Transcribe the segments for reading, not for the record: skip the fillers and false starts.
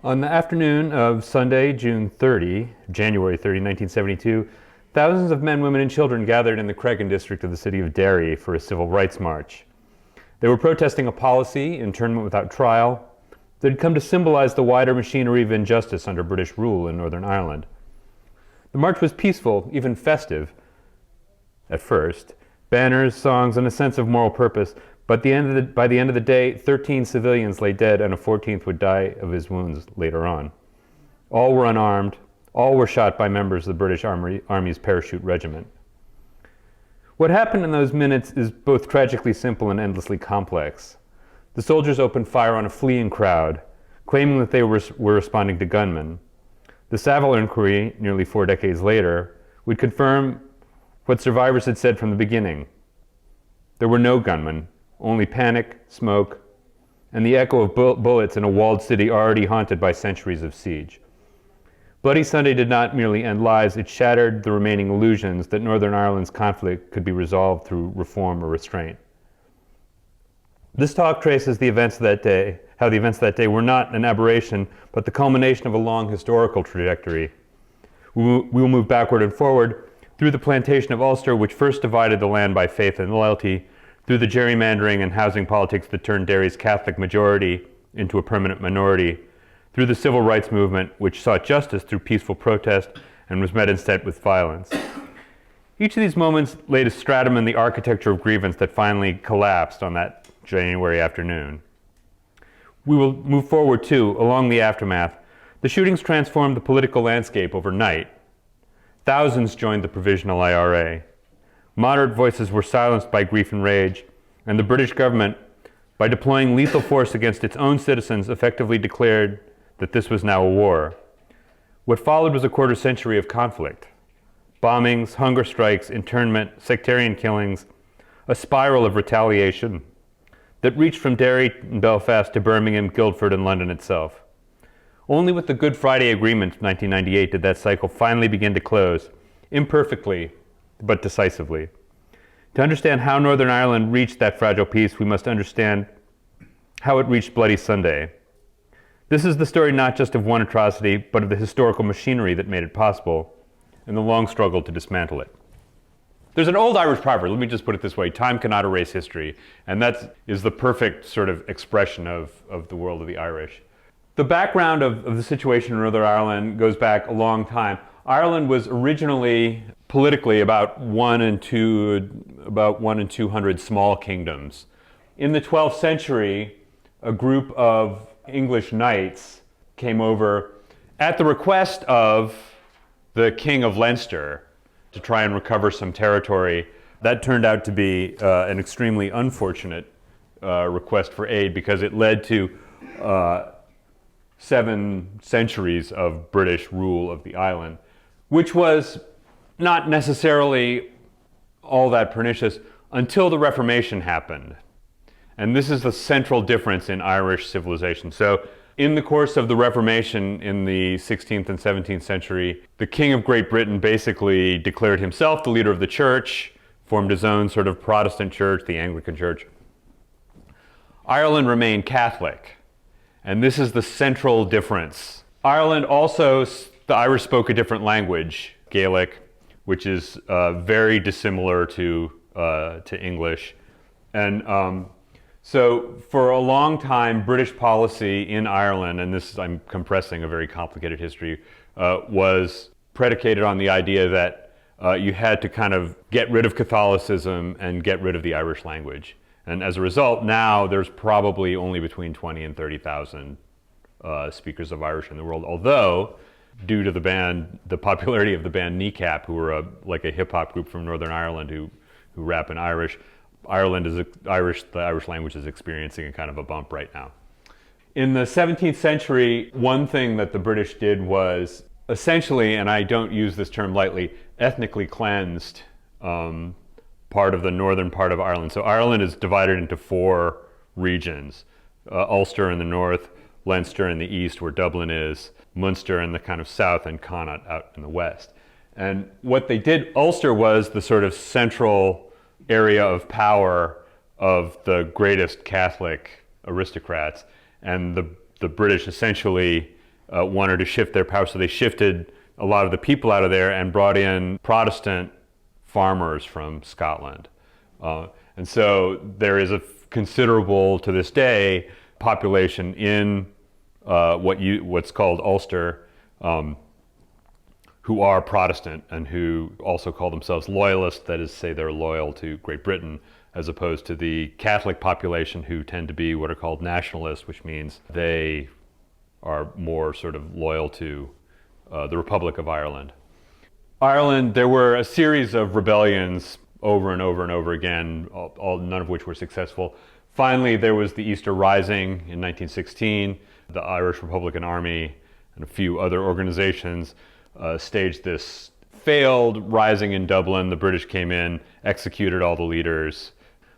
On the afternoon of Sunday, January 30, 1972, thousands of men, women, and children gathered in the Crackdown district of the city of Derry for a civil rights march. They were protesting a policy, internment without trial, that had come to symbolize the wider machinery of injustice under British rule in Northern Ireland. The march was peaceful, even festive, at first. Banners, songs, and a sense of moral purpose, but by the end of the day, 13 civilians lay dead and a 14th would die of his wounds later on. All were unarmed. All were shot by members of the British Army's parachute regiment. What happened in those minutes is both tragically simple and endlessly complex. The soldiers opened fire on a fleeing crowd, claiming that they were responding to gunmen. The Savile inquiry, nearly 4 decades later, would confirm what survivors had said from the beginning. There were no gunmen, only panic, smoke, and the echo of bullets in a walled city already haunted by centuries of siege. Bloody Sunday did not merely end lives, it shattered the remaining illusions that Northern Ireland's conflict could be resolved through reform or restraint. This talk traces the events of that day, how the events of that day were not an aberration, but the culmination of a long historical trajectory. We will move backward and forward through the plantation of Ulster, which first divided the land by faith and loyalty, through the gerrymandering and housing politics that turned Derry's Catholic majority into a permanent minority, through the civil rights movement, which sought justice through peaceful protest and was met instead with violence. Each of these moments laid a stratum in the architecture of grievance that finally collapsed on that January afternoon. We will move forward, too, along the aftermath. The shootings transformed the political landscape overnight. Thousands joined the Provisional IRA. Moderate voices were silenced by grief and rage, and the British government, by deploying lethal force against its own citizens, effectively declared that this was now a war. What followed was a quarter century of conflict. Bombings, hunger strikes, internment, sectarian killings, a spiral of retaliation that reached from Derry and Belfast to Birmingham, Guildford, and London itself. Only with the Good Friday Agreement of 1998 did that cycle finally begin to close, imperfectly, but decisively. To understand how Northern Ireland reached that fragile peace, we must understand how it reached Bloody Sunday. This is the story not just of one atrocity, but of the historical machinery that made it possible, and the long struggle to dismantle it. There's an old Irish proverb, let me just put it this way, time cannot erase history, and that is the perfect sort of expression of the world of the Irish. The background of the situation in Northern Ireland goes back a long time. Ireland was originally politically about 1 in 200 small kingdoms. In the 12th century, a group of English knights came over at the request of the King of Leinster to try and recover some territory. That turned out to be an extremely unfortunate request for aid because it led to 7 centuries of British rule of the island, which was not necessarily all that pernicious until the Reformation happened. And this is the central difference in Irish civilization. So in the course of the Reformation in the 16th and 17th century, the King of Great Britain basically declared himself the leader of the church, formed his own sort of Protestant church, the Anglican Church. Ireland remained Catholic, and this is the central difference. Ireland also, the Irish spoke a different language, Gaelic, which is very dissimilar to English. And so for a long time, British policy in Ireland, and this I'm compressing a very complicated history, was predicated on the idea that you had to kind of get rid of Catholicism and get rid of the Irish language. And as a result, now there's probably only between 20 and 30,000 speakers of Irish in the world, although due to the popularity of the band Kneecap, who were like a hip-hop group from Northern Ireland who rap in Irish, the Irish language is experiencing a kind of a bump right now. In the 17th century, one thing that the British did was essentially, and I don't use this term lightly, ethnically cleansed part of the northern part of Ireland. So Ireland is divided into 4 regions. Ulster in the north, Leinster in the east, where Dublin is, Munster in the kind of south, and Connaught out in the west. And what they did, Ulster was the sort of central area of power of the greatest Catholic aristocrats, and the British essentially wanted to shift their power, so they shifted a lot of the people out of there and brought in Protestant farmers from Scotland. And so there is a considerable, to this day, population in what's called Ulster, who are Protestant and who also call themselves loyalists, that is, say they're loyal to Great Britain, as opposed to the Catholic population who tend to be what are called nationalists, which means they are more sort of loyal to the Republic of Ireland. Ireland, there were a series of rebellions over and over and over again, none of which were successful. Finally, there was the Easter Rising in 1916. The Irish Republican Army and a few other organizations staged this failed rising in Dublin. The British came in, executed all the leaders.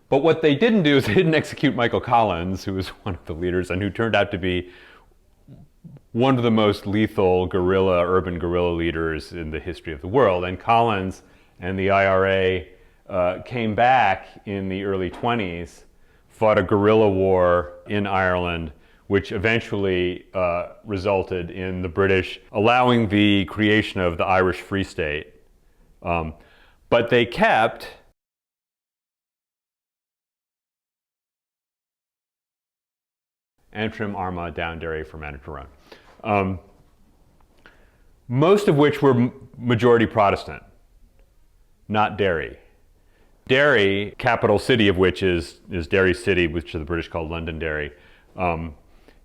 But what they didn't do is they didn't execute Michael Collins, who was one of the leaders and who turned out to be one of the most lethal urban guerrilla leaders in the history of the world. And Collins and the IRA came back in the early 20s, fought a guerrilla war in Ireland, which eventually resulted in the British allowing the creation of the Irish Free State. But they kept Antrim, Armagh, Down, Derry, Fermanagh, Tyrone. Most of which were majority Protestant, not Derry. Derry, capital city of which is Derry City, which the British called Londonderry,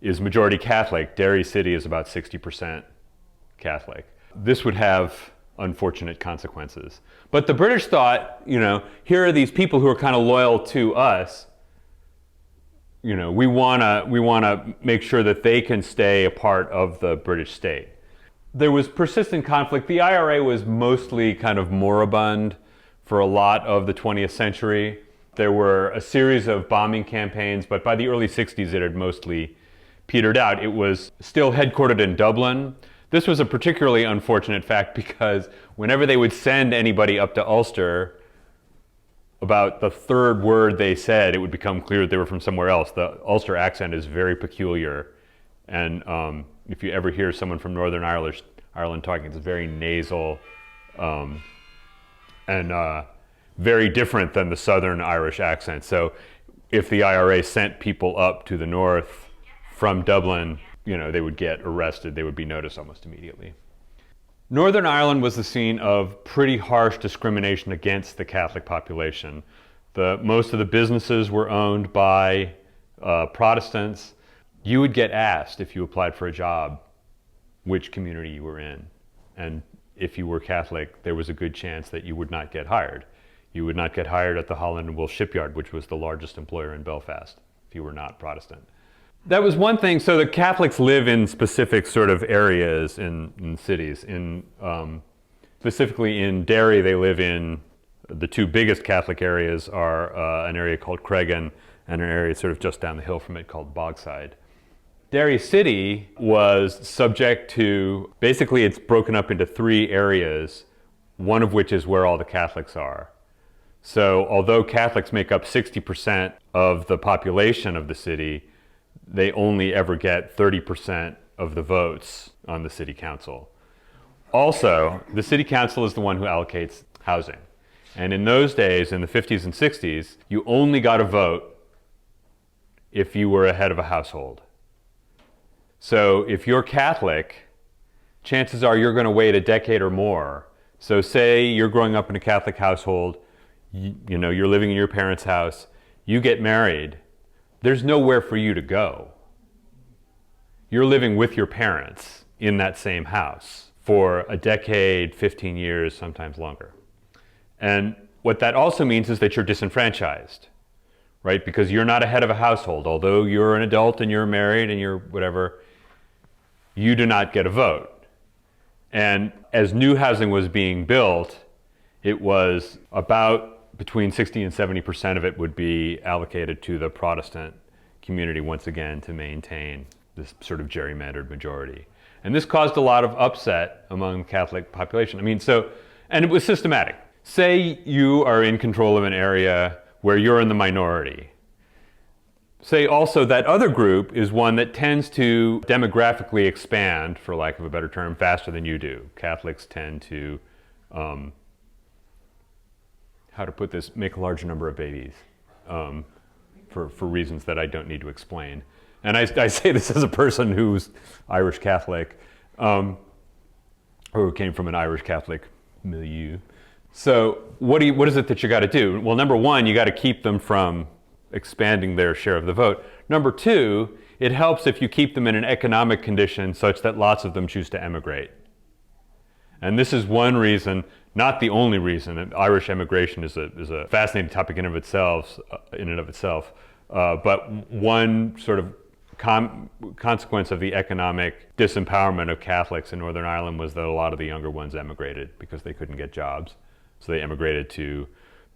is majority Catholic. Derry City is about 60% Catholic. This would have unfortunate consequences. But the British thought, here are these people who are kind of loyal to us. We want to make sure that they can stay a part of the British state. There was persistent conflict. The IRA was mostly kind of moribund for a lot of the 20th century. There were a series of bombing campaigns, but by the early 60s it had mostly petered out. It was still headquartered in Dublin. This was a particularly unfortunate fact because whenever they would send anybody up to Ulster, about the third word they said, it would become clear that they were from somewhere else. The Ulster accent is very peculiar, and if you ever hear someone from Northern Ireland talking, it's very nasal and very different than the Southern Irish accent. So if the IRA sent people up to the north from Dublin, they would get arrested. They would be noticed almost immediately. Northern Ireland was the scene of pretty harsh discrimination against the Catholic population. Most of the businesses were owned by Protestants. You would get asked if you applied for a job which community you were in. And if you were Catholic, there was a good chance that you would not get hired. You would not get hired at the Holland and Wool shipyard, which was the largest employer in Belfast, if you were not Protestant. That was one thing. So the Catholics live in specific sort of areas in cities. Specifically in Derry, they live in the two biggest Catholic areas are an area called Crackdown and an area sort of just down the hill from it called Bogside. Derry City was subject to, basically it's broken up into three areas, one of which is where all the Catholics are. So although Catholics make up 60% of the population of the city, they only ever get 30% of the votes on the city council. Also, the city council is the one who allocates housing. And in those days, in the 50s and 60s, you only got a vote if you were a head of a household. So if you're Catholic, chances are you're going to wait a decade or more. So say you're growing up in a Catholic household, you're living in your parents' house, you get married, there's nowhere for you to go. You're living with your parents in that same house for a decade, 15 years, sometimes longer. And what that also means is that you're disenfranchised, right? Because you're not a head of a household. Although you're an adult and you're married and you're whatever, you do not get a vote. And as new housing was being built, it was about between 60 and 70% of it would be allocated to the Protestant community once again to maintain this sort of gerrymandered majority. And this caused a lot of upset among the Catholic population. And it was systematic. Say you are in control of an area where you're in the minority. say also that other group is one that tends to demographically expand, for lack of a better term, faster than you do. Catholics tend to, how to put this, make a larger number of babies for reasons that I don't need to explain. And I say this as a person who's Irish Catholic, or who came from an Irish Catholic milieu. So what is it that you got to do? Well, number one, you got to keep them from expanding their share of the vote. Number two, it helps if you keep them in an economic condition such that lots of them choose to emigrate. And this is one reason, not the only reason. Irish emigration is a fascinating topic in and of itself. But one sort of consequence of the economic disempowerment of Catholics in Northern Ireland was that a lot of the younger ones emigrated because they couldn't get jobs. So they emigrated to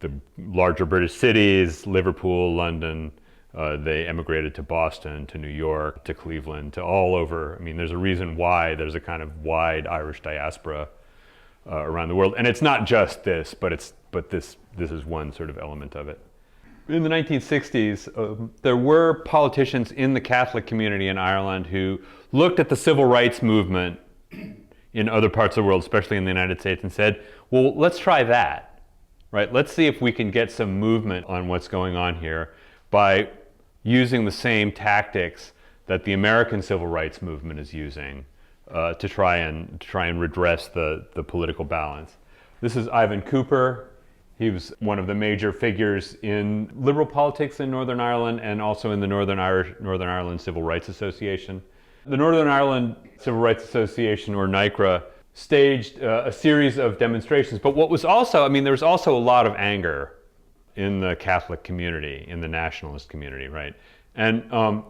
the larger British cities, Liverpool, London. They emigrated to Boston, to New York, to Cleveland, to all over. I mean, there's a reason why there's a kind of wide Irish diaspora around the world. And it's not just this, but this is one sort of element of it. In the 1960s, there were politicians in the Catholic community in Ireland who looked at the civil rights movement in other parts of the world, especially in the United States, and said, well, let's try that, right? Let's see if we can get some movement on what's going on here by using the same tactics that the American civil rights movement is using to try and redress the political balance. This is Ivan Cooper. He was one of the major figures in liberal politics in Northern Ireland and also in the Northern Ireland Civil Rights Association. The Northern Ireland Civil Rights Association, or NICRA, staged a series of demonstrations. But what was also, I mean, there was also a lot of anger in the Catholic community, in the nationalist community, right? And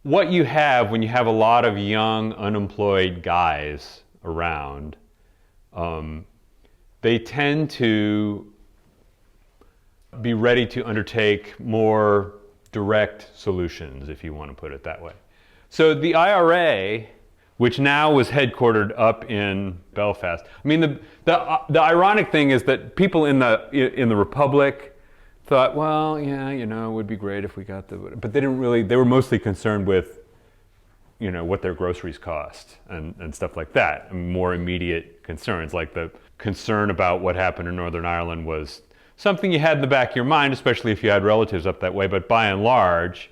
what you have when you have a lot of young, unemployed guys around, they tend to be ready to undertake more direct solutions, if you want to put it that way. So the IRA, which now was headquartered up in Belfast. I mean, the ironic thing is that people in the Republic thought, well, yeah, you know, it would be great if we got but they didn't really. They were mostly concerned with, you know, what their groceries cost and stuff like that. I mean, more immediate concerns, like the concern about what happened in Northern Ireland was something you had in the back of your mind, especially if you had relatives up that way. But by and large,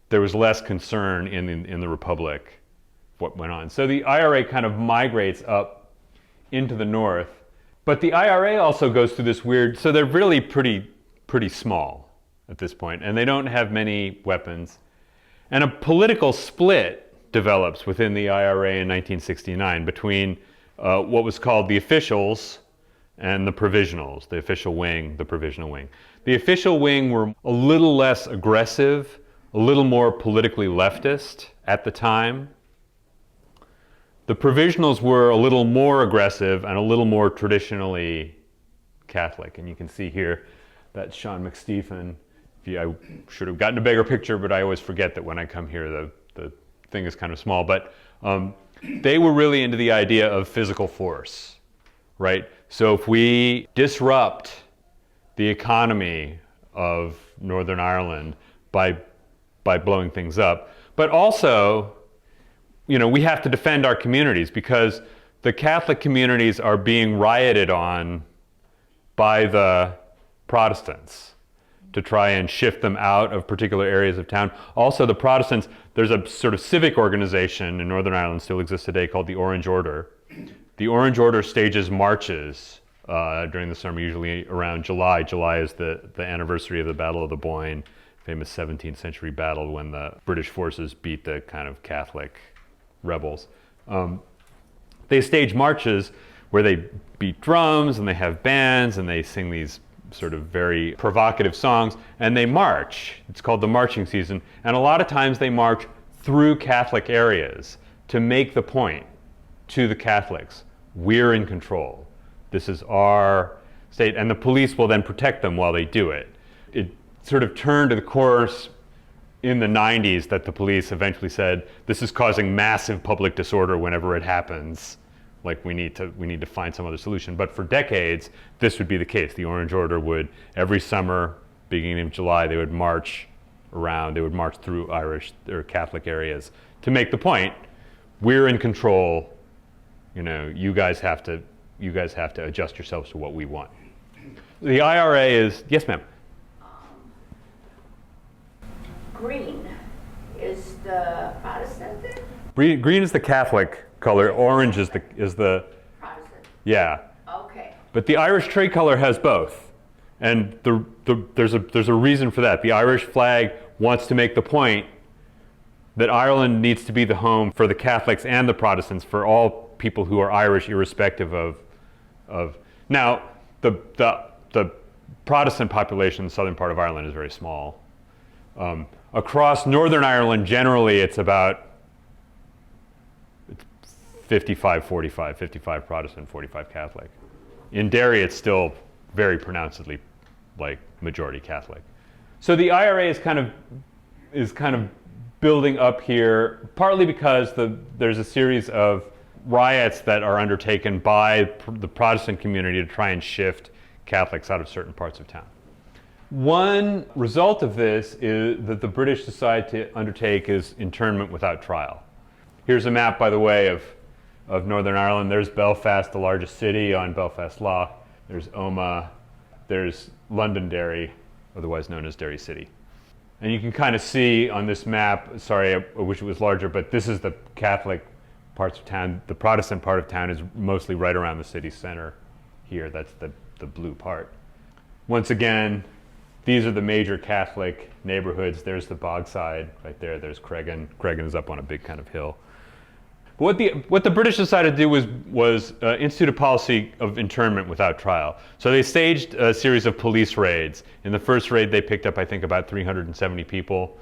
there was less concern in the Republic what went on. So the IRA kind of migrates up into the north, but the IRA also goes through this weird, so they're really pretty small at this point, and they don't have many weapons. And a political split develops within the IRA in 1969 between what was called the officials and the provisionals, the official wing, the provisional wing. The official wing were a little less aggressive, a little more politically leftist at the time. The provisionals were a little more aggressive and a little more traditionally Catholic. And you can see here that Sean McStephen. I should have gotten a bigger picture, but I always forget that when I come here, the thing is kind of small. But they were really into the idea of physical force, right? So if we disrupt the economy of Northern Ireland by blowing things up, but also, you know, we have to defend our communities because the Catholic communities are being rioted on by the Protestants to try and shift them out of particular areas of town. Also, the Protestants, there's a sort of civic organization in Northern Ireland, still exists today, called the Orange Order. The Orange Order stages marches during the summer, usually around July. July is the anniversary of the Battle of the Boyne, famous 17th century battle when the British forces beat the kind of Catholic rebels. They stage marches where they beat drums and they have bands and they sing these sort of very provocative songs, and they march. It's called the marching season, and a lot of times they march through Catholic areas to make the point to the Catholics, we're in control. This is our state, and the police will then protect them while they do it. It sort of turned to the course in the 90s that the police eventually said, this is causing massive public disorder whenever it happens. Like we need to find some other solution. But for decades, this would be the case. The Orange Order would, every summer, beginning of July, they would march around. They would march through Irish or Catholic areas to make the point, we're in control. You know, you guys have to adjust yourselves to what we want. The IRA is, yes, ma'am. Green is the Protestant thing? Green is the Catholic color. Orange is the Protestant. Yeah. Okay. But the Irish tricolor has both, and there's a reason for that. The Irish flag wants to make the point that Ireland needs to be the home for the Catholics and the Protestants, for all people who are Irish, irrespective of. Now, the Protestant population in the southern part of Ireland is very small. Across Northern Ireland, generally, it's about 55-45, 55 Protestant, 45 Catholic. In Derry, it's still very pronouncedly like majority Catholic. So the IRA is kind of building up here, partly because there's a series of riots that are undertaken by the Protestant community to try and shift Catholics out of certain parts of town. One result of this is that the British decide to undertake is internment without trial. Here's a map, by the way, of Northern Ireland. There's Belfast, the largest city on Belfast Lough. There's Omagh. There's Londonderry, otherwise known as Derry City. And you can kind of see on this map, sorry, I wish it was larger, but this is the Catholic parts of town. The Protestant part of town is mostly right around the city center here. That's the blue part. Once again, these are the major Catholic neighborhoods. There's the Bogside right there. There's Crackdown. Crackdown is up on a big kind of hill. But what the British decided to do was institute a policy of internment without trial. So they staged a series of police raids. In the first raid, they picked up, I think, about 370 people.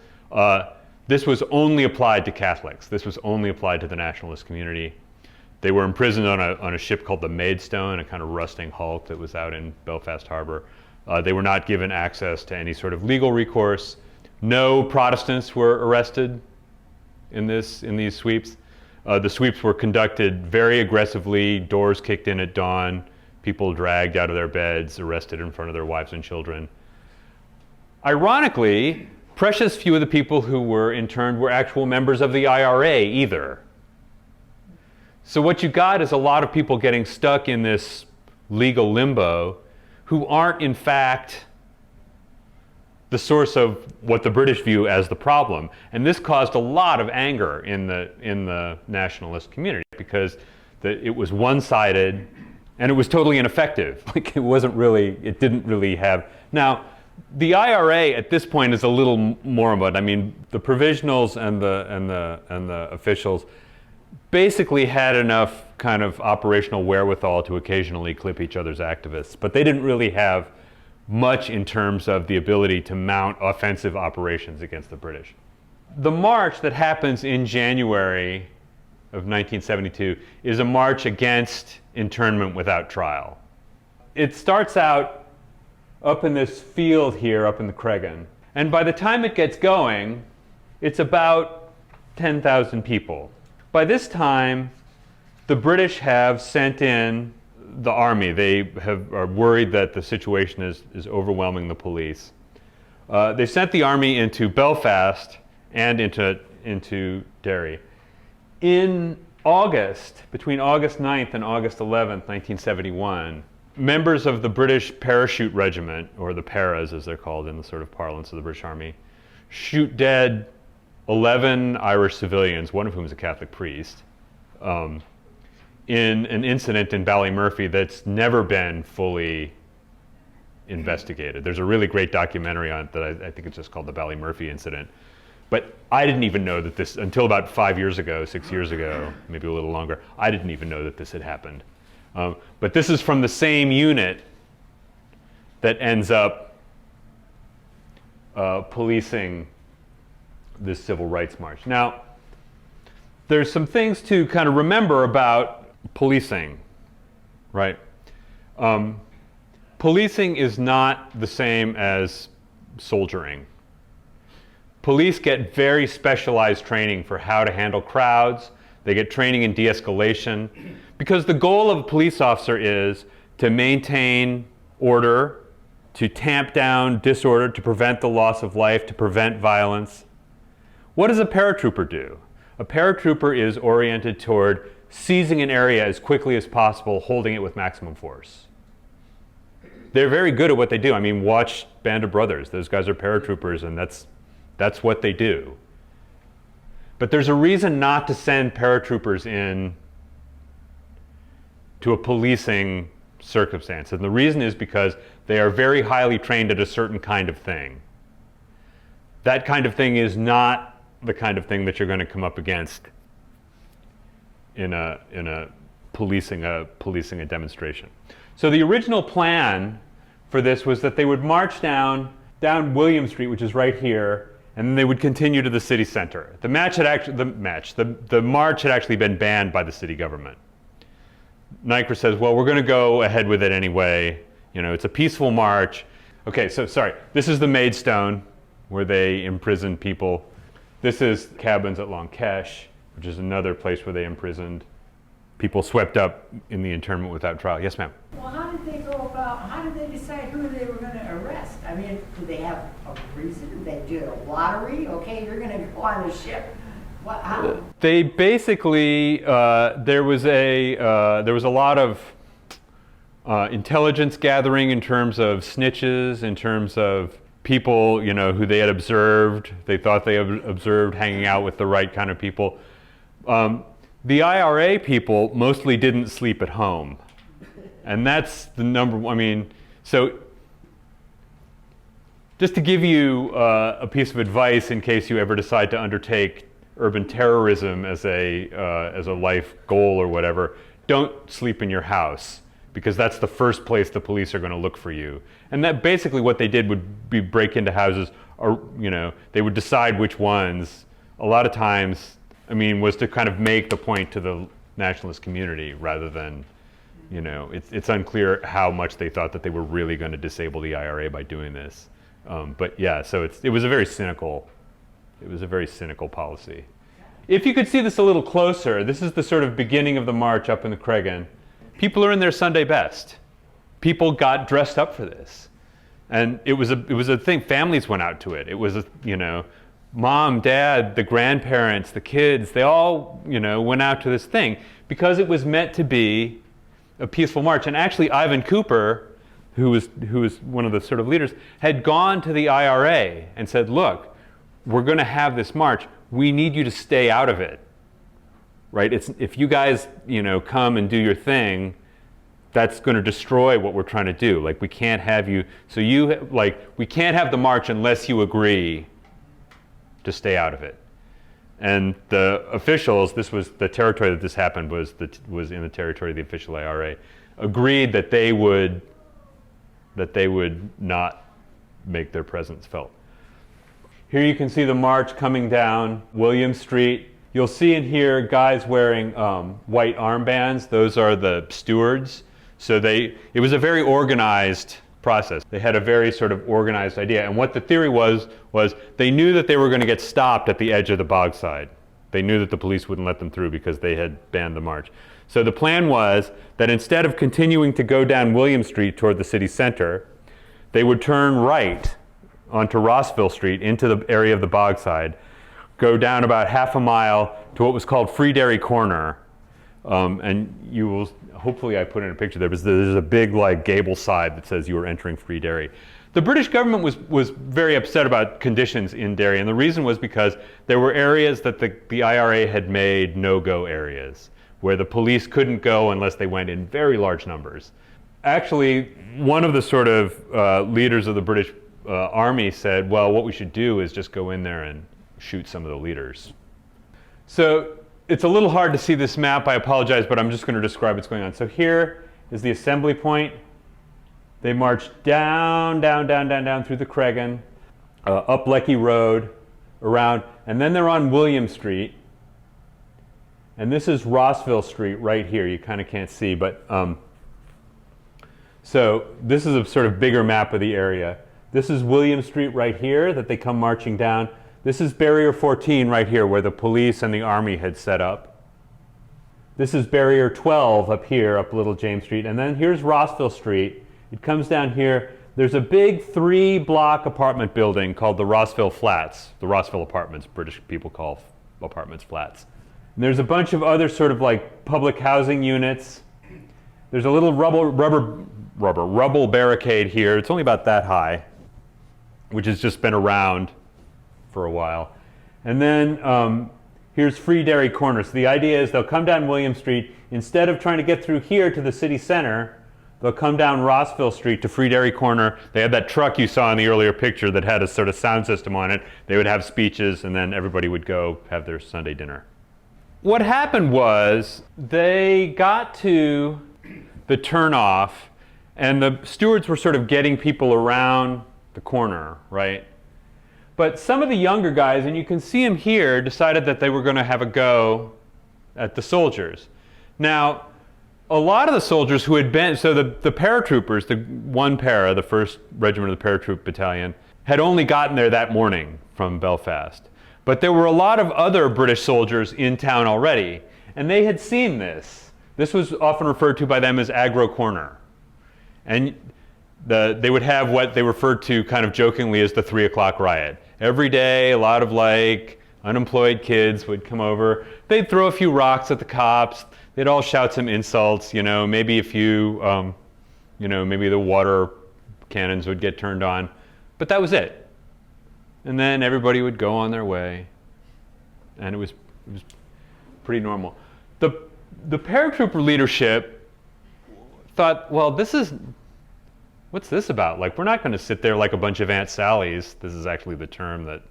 This was only applied to Catholics. This was only applied to the nationalist community. They were imprisoned on a ship called the Maidstone, a kind of rusting hulk that was out in Belfast Harbor. They were not given access to any sort of legal recourse. No Protestants were arrested in these sweeps. The sweeps were conducted very aggressively, doors kicked in at dawn, people dragged out of their beds, arrested in front of their wives and children. Ironically, precious few of the people who were interned were actual members of the IRA either. So what you got is a lot of people getting stuck in this legal limbo who aren't, in fact, the source of what the British view as the problem. And this caused a lot of anger in the nationalist community because it was one-sided and it was totally ineffective. Like it didn't really have. Now, the IRA at this point is a little moribund. I mean, the provisionals and the officials basically had enough kind of operational wherewithal to occasionally clip each other's activists, but they didn't really have much in terms of the ability to mount offensive operations against the British. The march that happens in January of 1972 is a march against internment without trial. It starts out up in this field here, up in the Crackdown, and by the time it gets going, it's about 10,000 people. By this time, the British have sent in the army. They are worried that the situation is overwhelming the police. They sent the army into Belfast and into Derry. In August, between August 9th and August 11th, 1971, members of the British Parachute Regiment, or the Paras as they're called in the sort of parlance of the British Army, shoot dead 11 Irish civilians, one of whom is a Catholic priest, in an incident in Ballymurphy that's never been fully investigated. There's a really great documentary on it that I think it's just called the Ballymurphy incident. But I didn't even know that this, until about 5 years ago, 6 years ago, maybe a little longer, I didn't even know that this had happened. But this is from the same unit that ends up policing this civil rights march. Now, there's some things to kind of remember about policing, right? Policing is not the same as soldiering. Police get very specialized training for how to handle crowds. They get training in de-escalation because the goal of a police officer is to maintain order, to tamp down disorder, to prevent the loss of life, to prevent violence. What does a paratrooper do? A paratrooper is oriented toward seizing an area as quickly as possible, holding it with maximum force. They're very good at what they do. I mean, watch Band of Brothers. Those guys are paratroopers, and that's what they do. But there's a reason not to send paratroopers in to a policing circumstance. And the reason is because they are very highly trained at a certain kind of thing. That kind of thing is not the kind of thing that you're going to come up against in a policing a demonstration. So the original plan for this was that they would march down William Street, which is right here, and then they would continue to the city center. The march had actually been banned by the city government. Nyquist says, well, we're going to go ahead with it anyway. You know, it's a peaceful march. Okay, so sorry, this is the Maidstone where they imprisoned people. This is cabins at Lonkesh, which is another place where they imprisoned people swept up in the internment without trial. Yes, ma'am? Well, how did they decide who they were going to arrest? I mean, do they have a reason? Did they do a lottery? Okay, you're going to go on the ship. What, how? They basically, there was a lot of intelligence gathering in terms of snitches, in terms of people, you know, who they had observed. They thought they had observed hanging out with the right kind of people. The IRA people mostly didn't sleep at home. And that's the number one. I mean, so just to give you a piece of advice in case you ever decide to undertake urban terrorism as a life goal or whatever, don't sleep in your house, because that's the first place the police are going to look for you. And that basically what they did would be break into houses, or, you know, they would decide which ones. A lot of times, I mean, was to kind of make the point to the nationalist community rather than, you know, it's unclear how much they thought that they were really going to disable the IRA by doing this. But yeah, so it was a very cynical policy. If you could see this a little closer, this is the sort of beginning of the march up in the Cregan. People are in their Sunday best. People got dressed up for this, and it was a thing. Families went out to it. It was mom, dad, the grandparents, the kids. They all went out to this thing because it was meant to be a peaceful march. And actually, Ivan Cooper, who was one of the sort of leaders, had gone to the IRA and said, "Look, we're going to have this march. We need you to stay out of it. Right? If you guys, come and do your thing, that's going to destroy what we're trying to do. Like, we can't have you. So we can't have the march unless you agree to stay out of it." And the officials, this was the territory that this happened, was in the territory of the official IRA, agreed that they would not make their presence felt. Here you can see the march coming down William Street. You'll see in here guys wearing white armbands. Those are the stewards. So it was a very organized process. They had a very sort of organized idea. And what the theory was they knew that they were going to get stopped at the edge of the Bogside. They knew that the police wouldn't let them through because they had banned the march. So the plan was that instead of continuing to go down William Street toward the city center, they would turn right onto Rossville Street into the area of the Bogside, go down about half a mile to what was called Free Derry Corner. And you will, hopefully I put in a picture there, but there's a big gable side that says you were entering Free Derry. The British government was very upset about conditions in Derry, and the reason was because there were areas that the IRA had made no-go areas, where the police couldn't go unless they went in very large numbers. Actually, one of the sort of leaders of the British Army said, well, what we should do is just go in there and shoot some of the leaders. So it's a little hard to see this map, I apologize, but I'm just going to describe what's going on. So here is the assembly point. They marched down through the Cregan, up Lecky Road, around, and then they're on William Street. And this is Rossville Street right here. You kind of can't see, but so this is a sort of bigger map of the area. This is William Street right here that they come marching down. This is Barrier 14 right here where the police and the army had set up. This is Barrier 12 up here, up Little James Street. And then here's Rossville Street. It comes down here. there's a big 3-block apartment building called the Rossville Flats. The Rossville Apartments, British people call apartments flats. And there's a bunch of other sort of like public housing units. There's a little rubble barricade here. It's only about that high, which has just been around for a while. And then here's Free Derry Corner. So the idea is they'll come down William Street. Instead of trying to get through here to the city center, they'll come down Rossville Street to Free Derry Corner. They had that truck you saw in the earlier picture that had a sort of sound system on it. They would have speeches, and then everybody would go have their Sunday dinner. What happened was they got to the turnoff, and the stewards were sort of getting people around the corner, right? But some of the younger guys, and you can see them here, decided that they were going to have a go at the soldiers. Now, a lot of the soldiers who had been, so the paratroopers, the 1 para, the 1st Regiment of the Paratroop Battalion, had only gotten there that morning from Belfast. But there were a lot of other British soldiers in town already, and they had seen this. This was often referred to by them as Aggro Corner. And they would have what they referred to kind of jokingly as the 3 o'clock riot. Every day, a lot of like unemployed kids would come over. They'd throw a few rocks at the cops. They'd all shout some insults, you know, maybe a few, maybe the water cannons would get turned on. But that was it. And then everybody would go on their way. And it was pretty normal. The paratrooper leadership thought, well, what's this about? Like, we're not going to sit there like a bunch of Aunt Sallies. This is actually the term that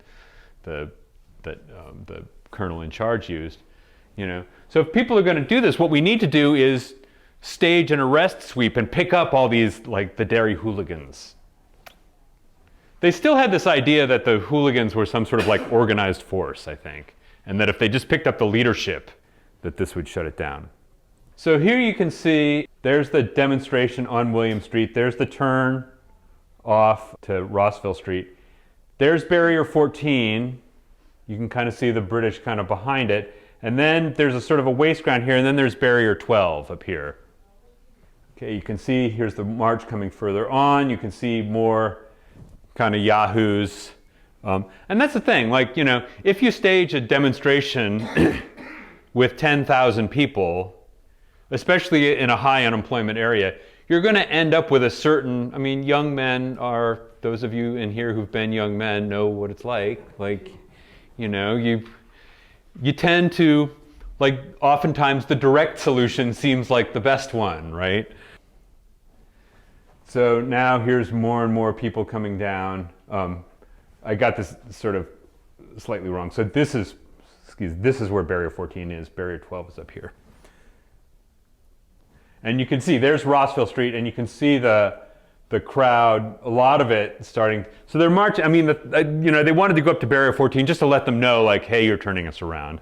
the colonel in charge used. You know, so if people are going to do this, what we need to do is stage an arrest sweep and pick up all these, like, the Derry hooligans. They still had this idea that the hooligans were some sort of like organized force, I think, and that if they just picked up the leadership, that this would shut it down. So here you can see there's the demonstration on William Street. There's the turn off to Rossville Street. There's Barrier 14. You can kind of see the British kind of behind it. And then there's a sort of a waste ground here, and then there's Barrier 12 up here. Okay, you can see here's the march coming further on. You can see more kind of yahoos. And that's the thing, like, you know, if you stage a demonstration with 10,000 people, especially in a high unemployment area, you're going to end up with a certain, I mean, young men are, those of you in here who've been young men know what it's like. Like, you know, you tend to, like, oftentimes the direct solution seems like the best one, right? So now here's more and more people coming down. I got this sort of slightly wrong. So this is where Barrier 14 is. Barrier 12 is up here. And you can see there's Rossville Street, and you can see the crowd, a lot of it starting. So they're marching. I mean, they wanted to go up to Barrier 14 just to let them know, like, hey, you're turning us around.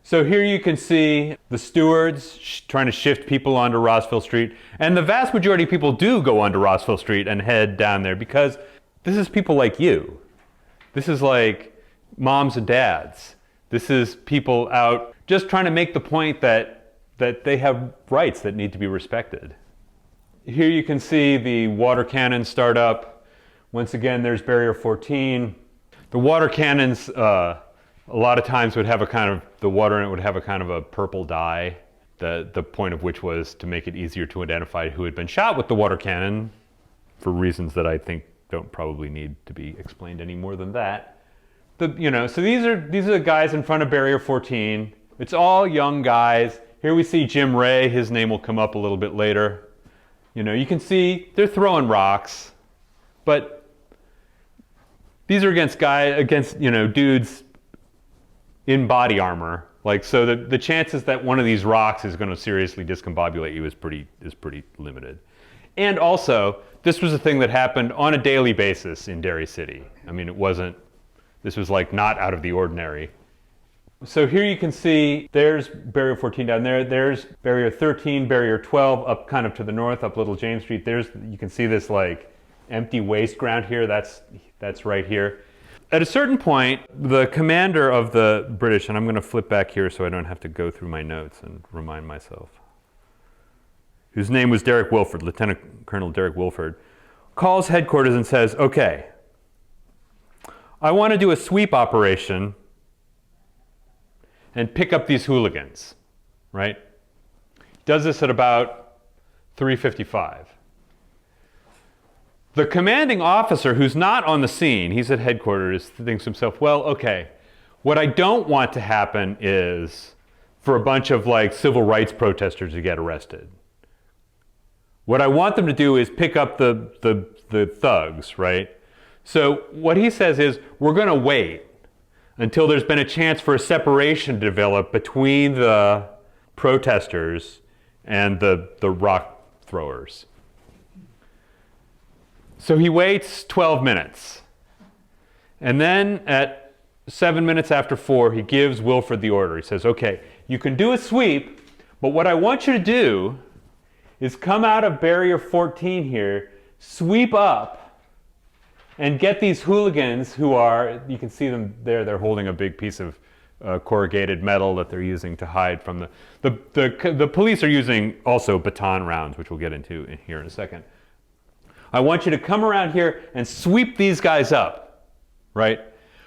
So here you can see the stewards trying to shift people onto Rossville Street. And the vast majority of people do go onto Rossville Street and head down there because this is people like you. This is like moms and dads. This is people out just trying to make the point that they have rights that need to be respected. Here you can see the water cannons start up. Once again, there's Barrier 14. The water cannons, a lot of times would have a kind of, the water in it would have a kind of a purple dye, the point of which was to make it easier to identify who had been shot with the water cannon, for reasons that I think don't probably need to be explained any more than that. So these are the guys in front of Barrier 14. It's all young guys. Here we see Jim Ray. His name will come up a little bit later. You can see they're throwing rocks, but these are against dudes in body armor. Like, so the chances that one of these rocks is going to seriously discombobulate you is pretty limited. And also, this was a thing that happened on a daily basis in Derry City. I mean, this was like not out of the ordinary. So here you can see there's Barrier 14 down there. There's Barrier 13, Barrier 12 up kind of to the north, up Little James Street. You can see this like empty waste ground here. That's right here. At a certain point, the commander of the British, and I'm going to flip back here so I don't have to go through my notes and remind myself, whose name was Derek Wilford, Lieutenant Colonel Derek Wilford, calls headquarters and says, okay, I want to do a sweep operation and pick up these hooligans, right? Does this at about 3:55. The commanding officer, who's not on the scene, he's at headquarters, thinks to himself, well, okay, what I don't want to happen is for a bunch of like civil rights protesters to get arrested. What I want them to do is pick up the thugs, right? So what he says is, we're going to wait until there's been a chance for a separation to develop between the protesters and the rock throwers. So he waits 12 minutes. And then at 7 minutes after 4, he gives Wilford the order. He says, okay, you can do a sweep, but what I want you to do is come out of barrier 14 here, sweep up, and get these hooligans who are, you can see them there, they're holding a big piece of corrugated metal that they're using to hide from the police are using also baton rounds, which we'll get into here in a second. I want you to come around here and sweep these guys up, right?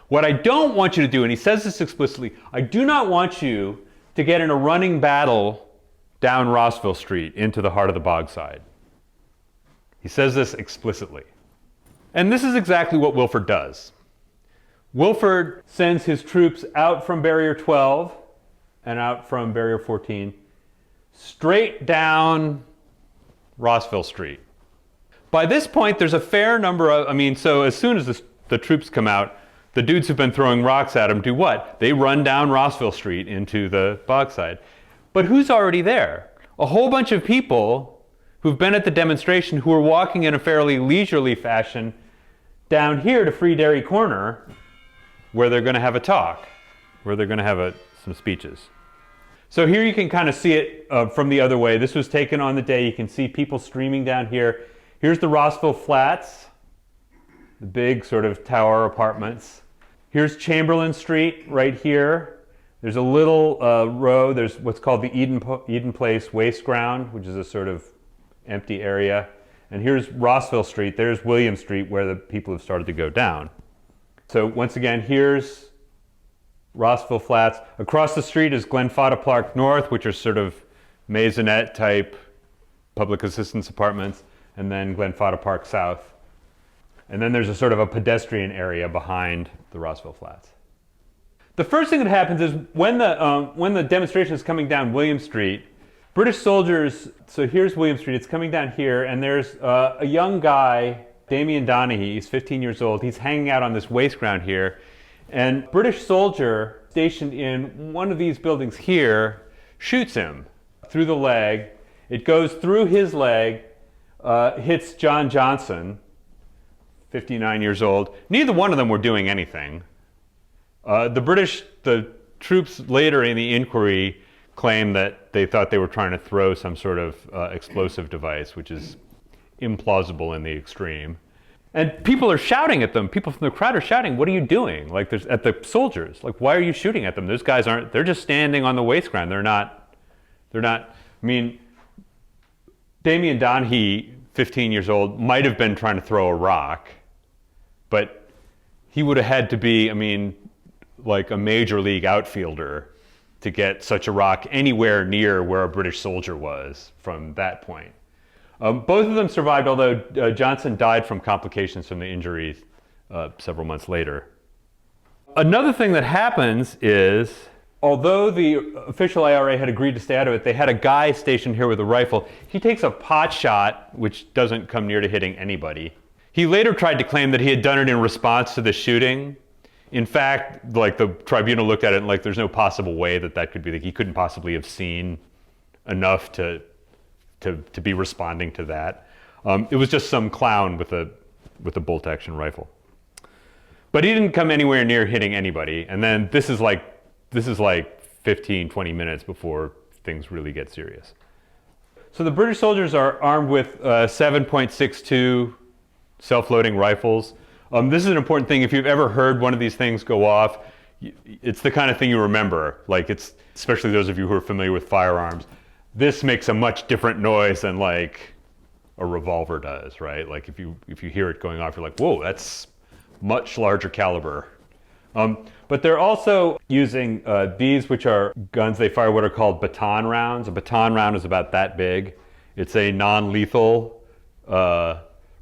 What I don't want you to do, and he says this explicitly, I do not want you to get in a running battle down Rossville Street into the heart of the Bogside. He says this explicitly. And this is exactly what Wilford does. Wilford sends his troops out from barrier 12 and out from barrier 14 straight down Rossville Street. By this point, there's a fair number of, so as soon as the troops come out, the dudes who've been throwing rocks at them do what? They run down Rossville Street into the Bogside. But who's already there? A whole bunch of people who've been at the demonstration who are walking in a fairly leisurely fashion down here to Free Derry Corner, where they're going to have a talk, where they're going to have some speeches. So here you can kind of see it from the other way. This was taken on the day. You can see people streaming down here. Here's the Rossville Flats, the big sort of tower apartments. Here's Chamberlain Street right here. There's a little row. There's what's called the Eden Place Waste Ground, which is a sort of empty area. And here's Rossville Street. There's William Street, where the people have started to go down. So once again, here's Rossville Flats. Across the street is Glenfada Park North, which are sort of maisonette type public assistance apartments, and then Glenfada Park South. And then there's a sort of a pedestrian area behind the Rossville Flats. The first thing that happens is when the demonstration is coming down William Street, British soldiers, so here's William Street, it's coming down here, and there's a young guy, Damien Donaghy, he's 15 years old, he's hanging out on this waste ground here, and British soldier stationed in one of these buildings here shoots him through the leg. It goes through his leg, hits John Johnson, 59 years old. Neither one of them were doing anything. The troops later in the inquiry claimed that they thought they were trying to throw some sort of explosive device, which is implausible in the extreme. And people are shouting at them. People from the crowd are shouting, "What are you doing?" Like at the soldiers. Like, why are you shooting at them? Those guys aren't. They're just standing on the waste ground. They're not. I mean, Damien Donaghy, 15 years old, might have been trying to throw a rock, but he would have had to be, like a major league outfielder to get such a rock anywhere near where a British soldier was from that point. Both of them survived, although Johnson died from complications from the injuries several months later. Another thing that happens is, although the official IRA had agreed to stay out of it, they had a guy stationed here with a rifle. He takes a pot shot, which doesn't come near to hitting anybody. He later tried to claim that he had done it in response to the shooting. In fact, like the tribunal looked at it and like there's no possible way that could be, like he couldn't possibly have seen enough to be responding to that. It was just some clown with a bolt action rifle. But he didn't come anywhere near hitting anybody. And then this is like 15, 20 minutes before things really get serious. So the British soldiers are armed with 7.62 self-loading rifles. This is an important thing. If you've ever heard one of these things go off, it's the kind of thing you remember. Like, it's especially those of you who are familiar with firearms. This makes a much different noise than like a revolver does, right? Like if you hear it going off, you're like, whoa, that's much larger caliber. But they're also using these, which are guns. They fire what are called baton rounds. A baton round is about that big. It's a non-lethal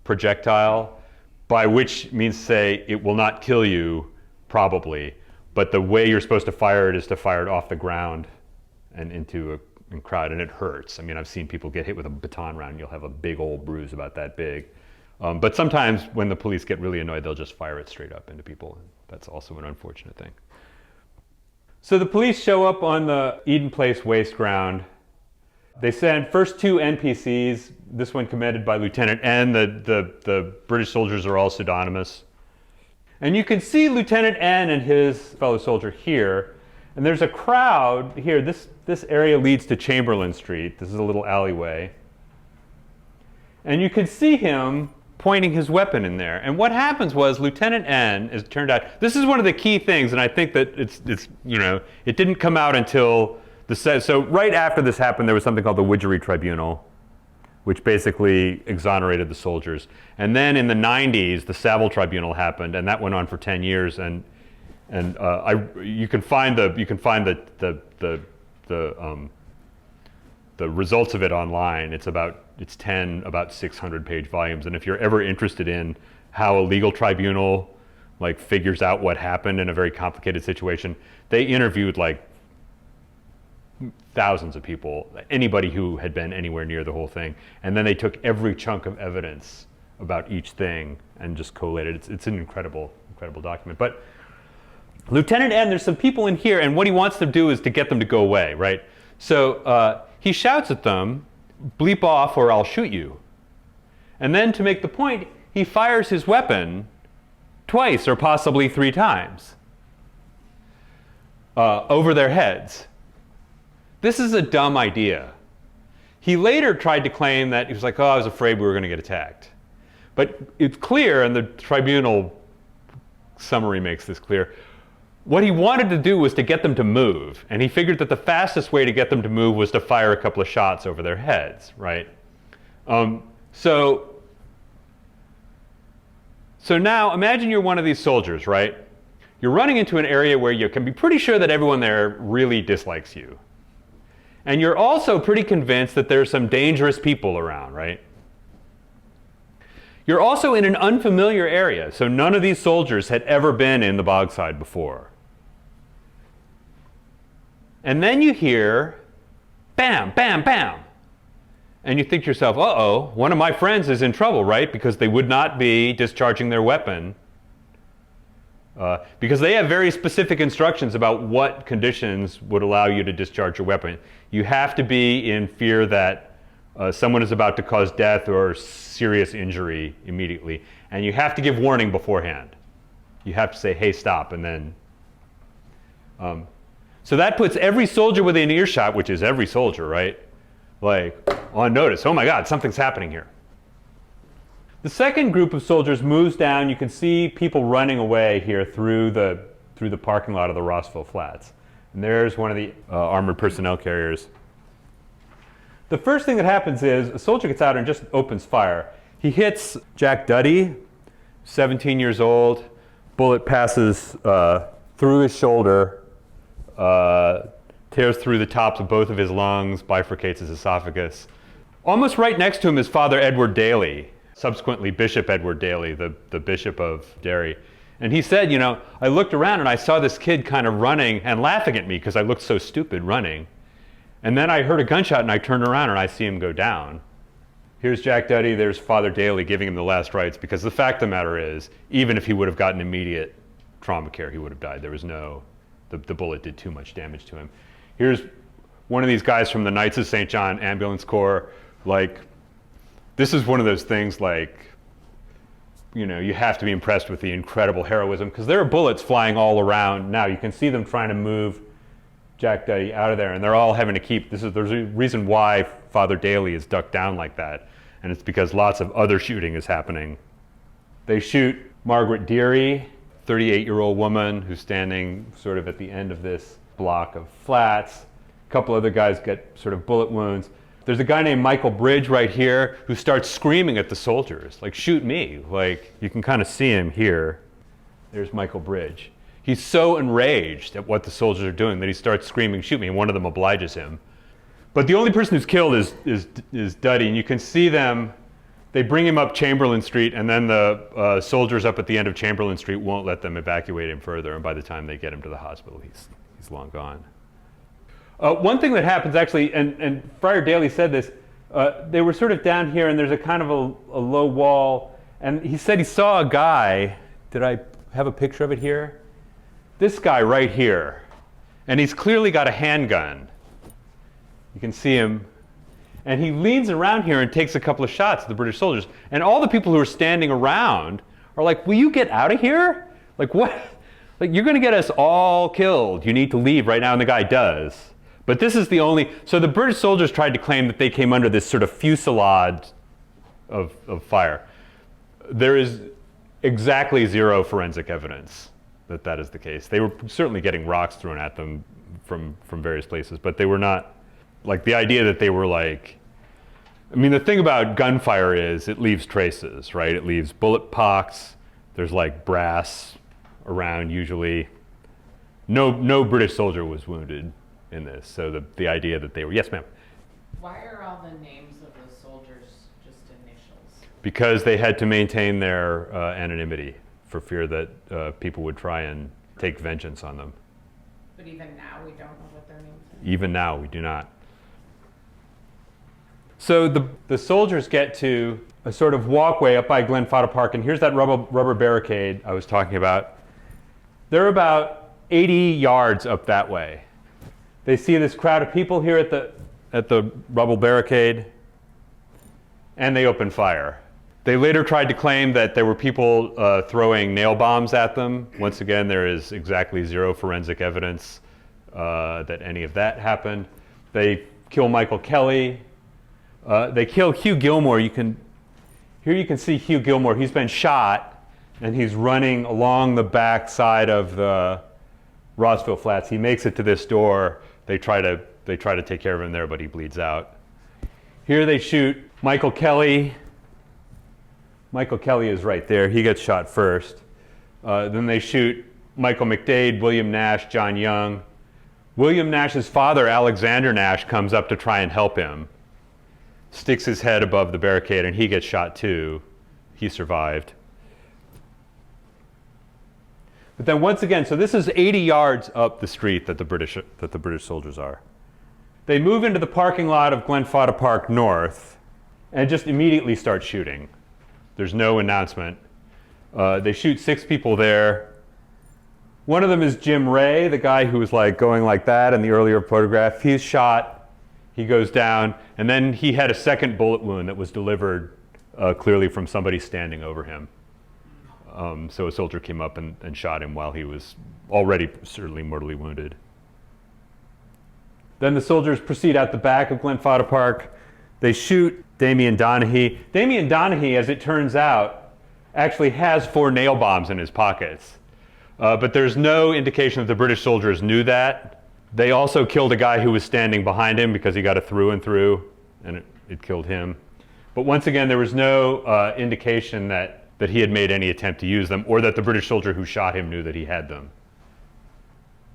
projectile, by which means say it will not kill you, probably. But the way you're supposed to fire it is to fire it off the ground and into a crowd, and it hurts. I mean, I've seen people get hit with a baton round. You'll have a big old bruise about that big. But sometimes when the police get really annoyed, they'll just fire it straight up into people. That's also an unfortunate thing. So the police show up on the Eden Place waste ground. They send first 2 NPCs, this one commanded by Lieutenant N. The British soldiers are all pseudonymous. And you can see Lieutenant N and his fellow soldier here. And there's a crowd here. This area leads to Chamberlain Street. This is a little alleyway. And you can see him pointing his weapon in there. And what happens was Lieutenant N, as it turned out, this is one of the key things, and I think that it's it didn't come out until so right after this happened, there was something called the Widgery Tribunal, which basically exonerated the soldiers. And then in the 90s, the Savile Tribunal happened, and that went on for 10 years. And you can find the results of it online. It's 10 about 600-page volumes. And if you're ever interested in how a legal tribunal like figures out what happened in a very complicated situation, they interviewed like thousands of people, anybody who had been anywhere near the whole thing, and then they took every chunk of evidence about each thing and just collated it. It's an incredible document. But Lieutenant N, there's some people in here, and what he wants to do is to get them to go away, right? So he shouts at them, "Bleep off or I'll shoot you." And then to make the point, he fires his weapon twice or possibly 3 times over their heads. This is a dumb idea. He later tried to claim that he was like, oh, I was afraid we were going to get attacked. But it's clear, and the tribunal summary makes this clear, what he wanted to do was to get them to move. And he figured that the fastest way to get them to move was to fire a couple of shots over their heads, right? So now imagine you're one of these soldiers, right? You're running into an area where you can be pretty sure that everyone there really dislikes you. And you're also pretty convinced that there's some dangerous people around, right? You're also in an unfamiliar area, so none of these soldiers had ever been in the Bogside before. And then you hear, bam, bam, bam. And you think to yourself, uh-oh, one of my friends is in trouble, right? Because they would not be discharging their weapon. Because they have very specific instructions about what conditions would allow you to discharge your weapon. You have to be in fear that someone is about to cause death or serious injury immediately. And you have to give warning beforehand. You have to say, hey, stop, and then... so that puts every soldier within earshot, which is every soldier, right? Like, on notice. Oh my God, something's happening here. The second group of soldiers moves down. You can see people running away here through the parking lot of the Rossville Flats. And there's one of the armored personnel carriers. The first thing that happens is a soldier gets out and just opens fire. He hits Jack Duddy, 17 years old. Bullet passes through his shoulder, tears through the tops of both of his lungs, bifurcates his esophagus. Almost right next to him is Father Edward Daly, subsequently Bishop Edward Daly, the Bishop of Derry. And he said, you know, I looked around and I saw this kid kind of running and laughing at me because I looked so stupid running. And then I heard a gunshot and I turned around and I see him go down. Here's Jack Duddy, there's Father Daly giving him the last rites, because the fact of the matter is, even if he would have gotten immediate trauma care, he would have died. There was no, the bullet did too much damage to him. Here's one of these guys from the Knights of St. John Ambulance Corps. Like, this is one of those things like, you know, you have to be impressed with the incredible heroism, because there are bullets flying all around. Now you can see them trying to move Jack Duddy out of there, and they're all having to keep, there's a reason why Father Daly is ducked down like that, and it's because lots of other shooting is happening. They shoot Margaret Derry, 38-year-old woman who's standing sort of at the end of this block of flats. A couple other guys get sort of bullet wounds. There's a guy named Michael Bridge right here who starts screaming at the soldiers, like, shoot me. Like, you can kind of see him here. There's Michael Bridge. He's so enraged at what the soldiers are doing that he starts screaming, shoot me, and one of them obliges him. But the only person who's killed is Duddy, and you can see them. They bring him up Chamberlain Street, and then the soldiers up at the end of Chamberlain Street won't let them evacuate him further, and by the time they get him to the hospital, he's long gone. One thing that happens actually, and Friar Daly said this, they were sort of down here and there's a kind of a low wall, and he said he saw a guy. Did I have a picture of it here? This guy right here. And he's clearly got a handgun. You can see him. And he leans around here and takes a couple of shots at the British soldiers. And all the people who are standing around are like, will you get out of here? Like, what? Like, you're going to get us all killed. You need to leave right now. And the guy does. But this is the only, so the British soldiers tried to claim that they came under this sort of fusillade of fire. There is exactly zero forensic evidence that that is the case. They were certainly getting rocks thrown at them from various places, but they were not, like, the idea that they were like, I mean, the thing about gunfire is it leaves traces, right? It leaves bullet pocks. There's like brass around usually. No British soldier was wounded in this. So the idea that they were, yes ma'am? Why are all the names of the soldiers just initials? Because they had to maintain their anonymity for fear that people would try and take vengeance on them. But even now we don't know what their names are? Even now we do not. So the soldiers get to a sort of walkway up by Glenfada Park, and here's that rubber barricade I was talking about. They're about 80 yards up that way. They see this crowd of people here at the rubble barricade, and they open fire. They later tried to claim that there were people throwing nail bombs at them. Once again, there is exactly zero forensic evidence that any of that happened. They kill Michael Kelly. They kill Hugh Gilmore. Here you can see Hugh Gilmore. He's been shot, and he's running along the back side of the Rossville Flats. He makes it to this door. They try to take care of him there, but he bleeds out. Here they shoot Michael Kelly. Michael Kelly is right there. He gets shot first. Then they shoot Michael McDade, William Nash, John Young. William Nash's father, Alexander Nash, comes up to try and help him. Sticks his head above the barricade, and he gets shot too. He survived. But then once again, so this is 80 yards up the street that the British soldiers are. They move into the parking lot of Glenfada Park North and just immediately start shooting. There's no announcement. They shoot 6 people there. One of them is Jim Ray, the guy who was like going like that in the earlier photograph. He's shot. He goes down, and then he had a second bullet wound that was delivered clearly from somebody standing over him. So a soldier came up and shot him while he was already certainly mortally wounded. Then the soldiers proceed out the back of Glenfada Park. They shoot Damien Donaghy. Damien Donaghy, as it turns out, actually has 4 nail bombs in his pockets. But there's no indication that the British soldiers knew that. They also killed a guy who was standing behind him because he got a through and through, and it killed him. But once again, there was no indication that he had made any attempt to use them, or that the British soldier who shot him knew that he had them.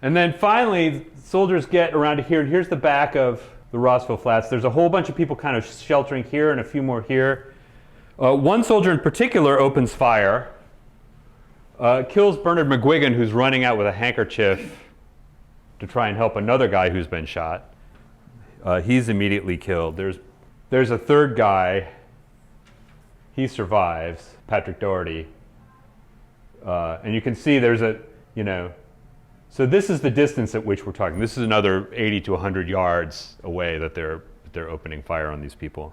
And then finally, soldiers get around to here, and here's the back of the Rossville Flats. There's a whole bunch of people kind of sheltering here and a few more here. One soldier in particular opens fire, kills Bernard McGuigan, who's running out with a handkerchief to try and help another guy who's been shot. He's immediately killed. There's a third guy. He survives, Patrick Doherty. And you can see there's so this is the distance at which we're talking. This is another 80 to 100 yards away that they're opening fire on these people.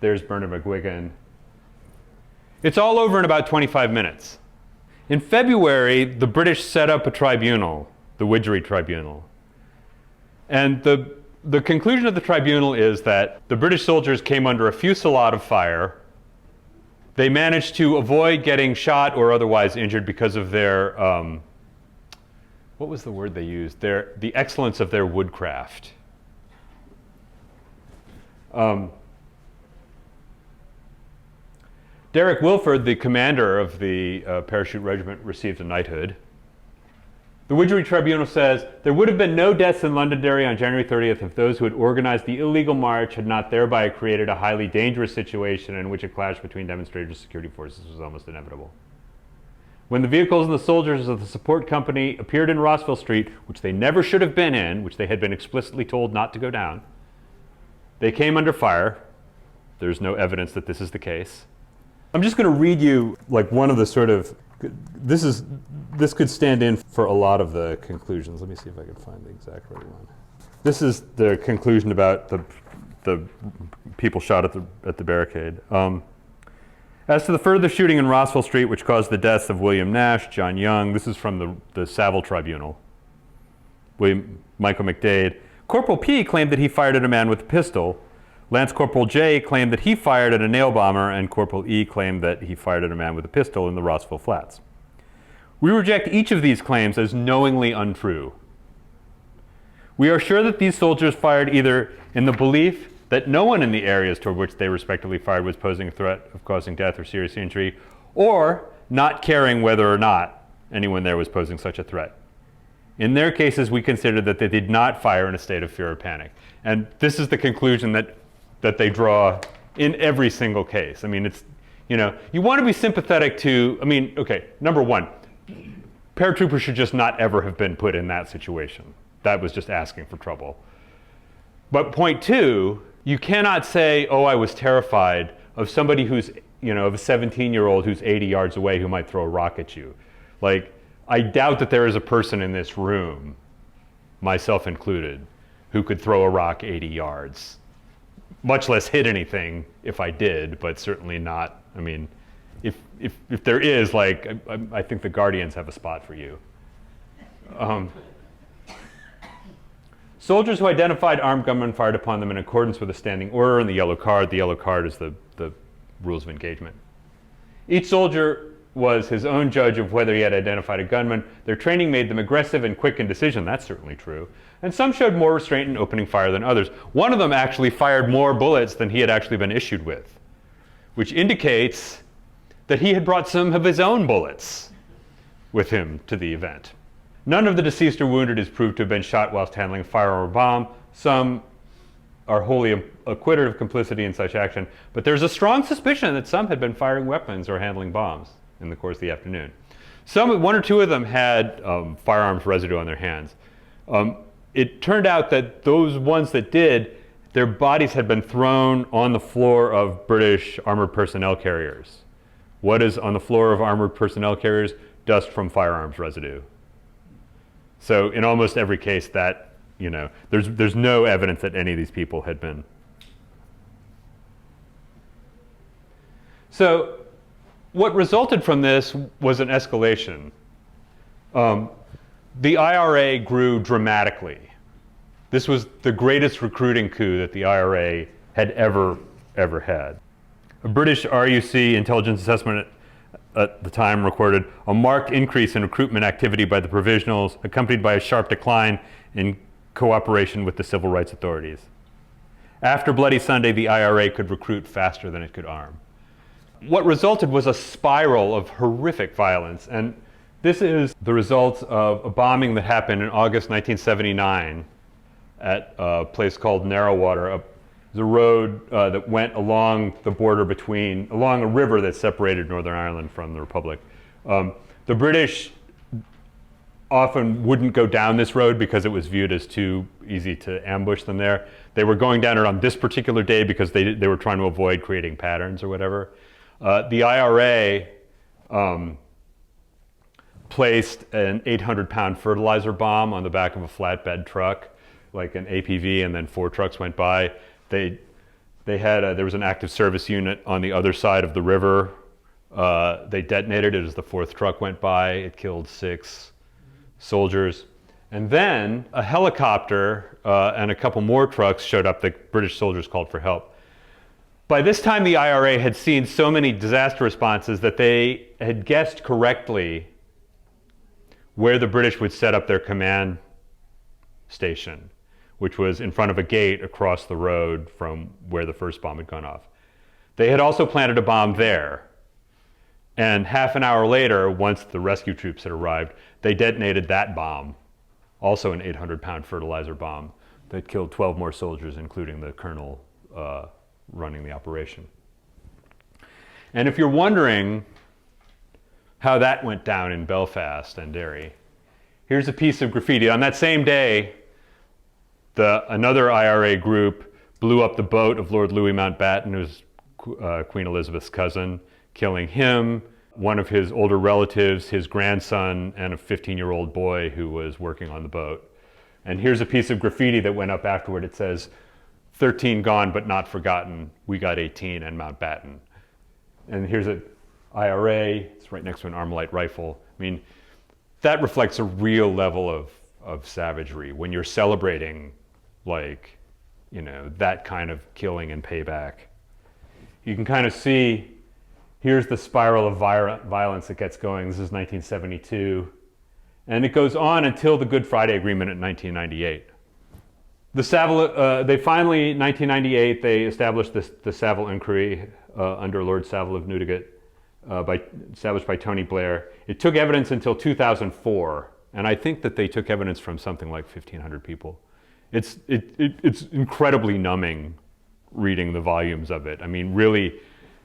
There's Bernard McGuigan. It's all over in about 25 minutes. In February, the British set up a tribunal, the Widgery Tribunal. And the conclusion of the tribunal is that the British soldiers came under a fusillade of fire. They managed to avoid getting shot or otherwise injured because of their, what was the word they used? The excellence of their woodcraft. Derek Wilford, the commander of the parachute regiment, received a knighthood. The Widgery Tribunal says, there would have been no deaths in Londonderry on January 30th if those who had organized the illegal march had not thereby created a highly dangerous situation in which a clash between demonstrators and security forces was almost inevitable. When the vehicles and the soldiers of the support company appeared in Rossville Street, which they never should have been in, which they had been explicitly told not to go down, they came under fire. There's no evidence that this is the case. I'm just going to read you like one of the sort of, this could stand in for a lot of the conclusions. Let me see if I can find the exact right one. This is the conclusion about the people shot at the barricade. As to the further shooting in Rossville Street, which caused the deaths of William Nash, John Young, this is from the Savile Tribunal, Michael McDade. Corporal P claimed that he fired at a man with a pistol. Lance Corporal J claimed that he fired at a nail bomber, and Corporal E claimed that he fired at a man with a pistol in the Rossville Flats. We reject each of these claims as knowingly untrue. We are sure that these soldiers fired either in the belief that no one in the areas toward which they respectively fired was posing a threat of causing death or serious injury, or not caring whether or not anyone there was posing such a threat. In their cases, we consider that they did not fire in a state of fear or panic. And this is the conclusion that they draw in every single case. I mean, it's, you want to be sympathetic to, okay, number one, paratroopers should just not ever have been put in that situation. That was just asking for trouble. But point two, you cannot say, oh, I was terrified of somebody who's, of a 17-year-old who's 80 yards away who might throw a rock at you. Like, I doubt that there is a person in this room, myself included, who could throw a rock 80 yards. Much less hit anything if I did, but certainly not. I mean, if there is, like, I think the Guardians have a spot for you. Soldiers who identified armed gunmen fired upon them in accordance with a standing order and the yellow card. The yellow card is the rules of engagement. Each soldier was his own judge of whether he had identified a gunman. Their training made them aggressive and quick in decision. That's certainly true. And some showed more restraint in opening fire than others. One of them actually fired more bullets than he had actually been issued with, which indicates that he had brought some of his own bullets with him to the event. None of the deceased or wounded is proved to have been shot whilst handling a firearm or bomb. Some are wholly acquitted of complicity in such action, but there's a strong suspicion that some had been firing weapons or handling bombs in the course of the afternoon. One or two of them had firearms residue on their hands. It turned out that those ones that did, their bodies had been thrown on the floor of British armored personnel carriers. What is on the floor of armored personnel carriers? Dust from firearms residue. So in almost every case that, there's no evidence that any of these people had been. So what resulted from this was an escalation. The IRA grew dramatically. This was the greatest recruiting coup that the IRA had ever had. A British RUC intelligence assessment at the time recorded a marked increase in recruitment activity by the provisionals, accompanied by a sharp decline in cooperation with the civil rights authorities. After Bloody Sunday, the IRA could recruit faster than it could arm. What resulted was a spiral of horrific violence, and this is the result of a bombing that happened in August 1979 at a place called Narrowwater. There's a road that went along the border along a river that separated Northern Ireland from the Republic. The British often wouldn't go down this road because it was viewed as too easy to ambush them there. They were going down it on this particular day because they were trying to avoid creating patterns or whatever. The IRA placed an 800-pound fertilizer bomb on the back of a flatbed truck, like an APV, and then 4 trucks went by. There was an active service unit on the other side of the river. They detonated it as the 4th truck went by. It killed 6 soldiers. And then a helicopter and a couple more trucks showed up. The British soldiers called for help. By this time, the IRA had seen so many disaster responses that they had guessed correctly where the British would set up their command station, which was in front of a gate across the road from where the first bomb had gone off. They had also planted a bomb there. And half an hour later, once the rescue troops had arrived, they detonated that bomb, also an 800-pound fertilizer bomb that killed 12 more soldiers, including the colonel running the operation. And if you're wondering how that went down in Belfast and Derry, here's a piece of graffiti. On that same day, another IRA group blew up the boat of Lord Louis Mountbatten, who's Queen Elizabeth's cousin, killing him, one of his older relatives, his grandson, and a 15-year-old boy who was working on the boat. And here's a piece of graffiti that went up afterward. It says, 13 gone but not forgotten, we got 18 and Mountbatten. And here's an IRA, it's right next to an Armalite rifle. I mean, that reflects a real level of savagery when you're celebrating, like, you know, that kind of killing and payback. You can kind of see, here's the spiral of violence that gets going. This is 1972. And it goes on until the Good Friday Agreement in 1998. The Savile, they finally, 1998, they established the Savile Inquiry under Lord Savile of Newdigate, established by Tony Blair. It took evidence until 2004, and I think that they took evidence from something like 1,500 people. It's incredibly numbing reading the volumes of it. I mean, really,